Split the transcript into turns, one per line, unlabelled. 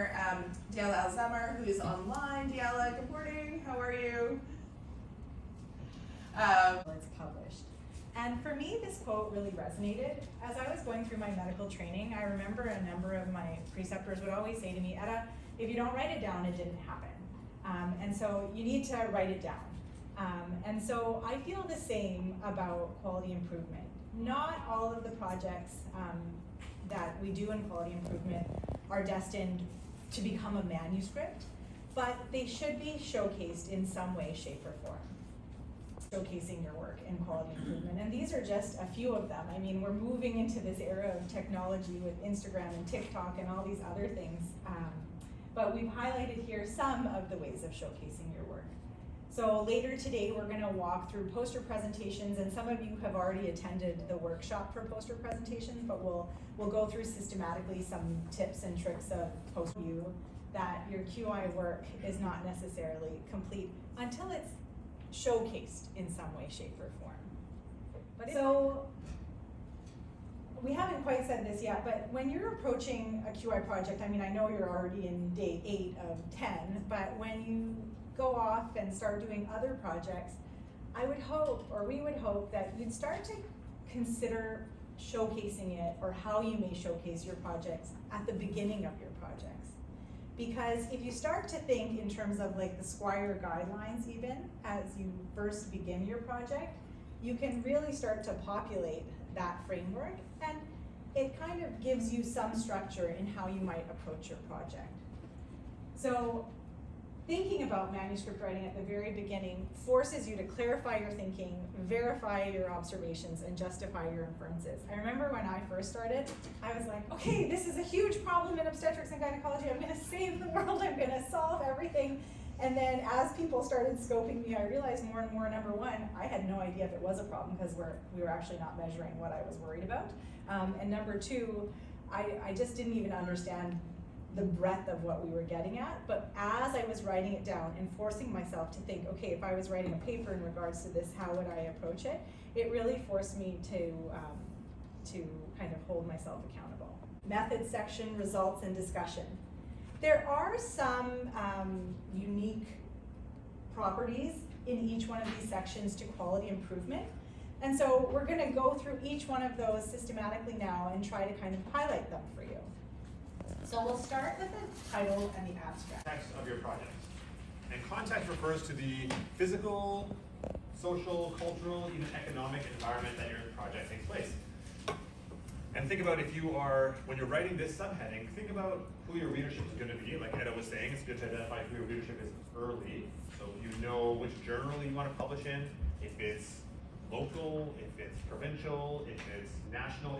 here Diala Alzamar, who is online. Diala, good morning. How are you?
It's published. And for me, this quote really resonated. As I was going through my medical training, I remember a number of my preceptors would always say to me, Etta, if you don't write it down, it didn't happen. And so you need to write it down. And so I feel the same about quality improvement. Not all of the projects that we do in quality improvement are destined to become a manuscript, but they should be showcased in some way, shape, or form. Showcasing your work in quality improvement. And these are just a few of them. I mean, we're moving into this era of technology with Instagram and TikTok and all these other things. But we've highlighted here some of the ways of showcasing your work. So later today, we're gonna walk through poster presentations, and some of you have already attended the workshop for poster presentations, but we'll go through systematically some tips and tricks of poster view that your QI work is not necessarily complete until it's showcased in some way, shape, or form. But so, we haven't quite said this yet, but when you're approaching a QI project, I mean, I know you're already in day 8 of 10, but when you go off and start doing other projects, I would hope, or we would hope, that you'd start to consider showcasing it, or how you may showcase your projects at the beginning of your projects. Because if you start to think in terms of like the Squire guidelines even, as you first begin your project, you can really start to populate that framework, and it kind of gives you some structure in how you might approach your project. So thinking about manuscript writing at the very beginning forces you to clarify your thinking, verify your observations, and justify your inferences. I remember when I first started, I was like, okay, this is a huge problem in obstetrics and gynecology. I'm gonna save the world, I'm gonna solve everything. And then as people started scoping me, I realized more and more, number one, I had no idea if it was a problem because we were actually not measuring what I was worried about. And number two, I just didn't even understand the breadth of what we were getting at. But as I was writing it down and forcing myself to think, okay, if I was writing a paper in regards to this, how would I approach it? It really forced me to kind of hold myself accountable. Method section, results, and discussion. There are some unique properties in each one of these sections to quality improvement. And so we're gonna go through each one of those systematically now and try to kind of highlight them for you. So we'll start with the title and the abstract.
Context of your project. And context refers to the physical, social, cultural, even economic environment that your project takes place. And think about if you are, when you're writing this subheading, think about who your readership is going to be. Like Etta was saying, it's good to identify who your readership is early. So you know which journal you want to publish in, if it's local, if it's provincial, if it's national,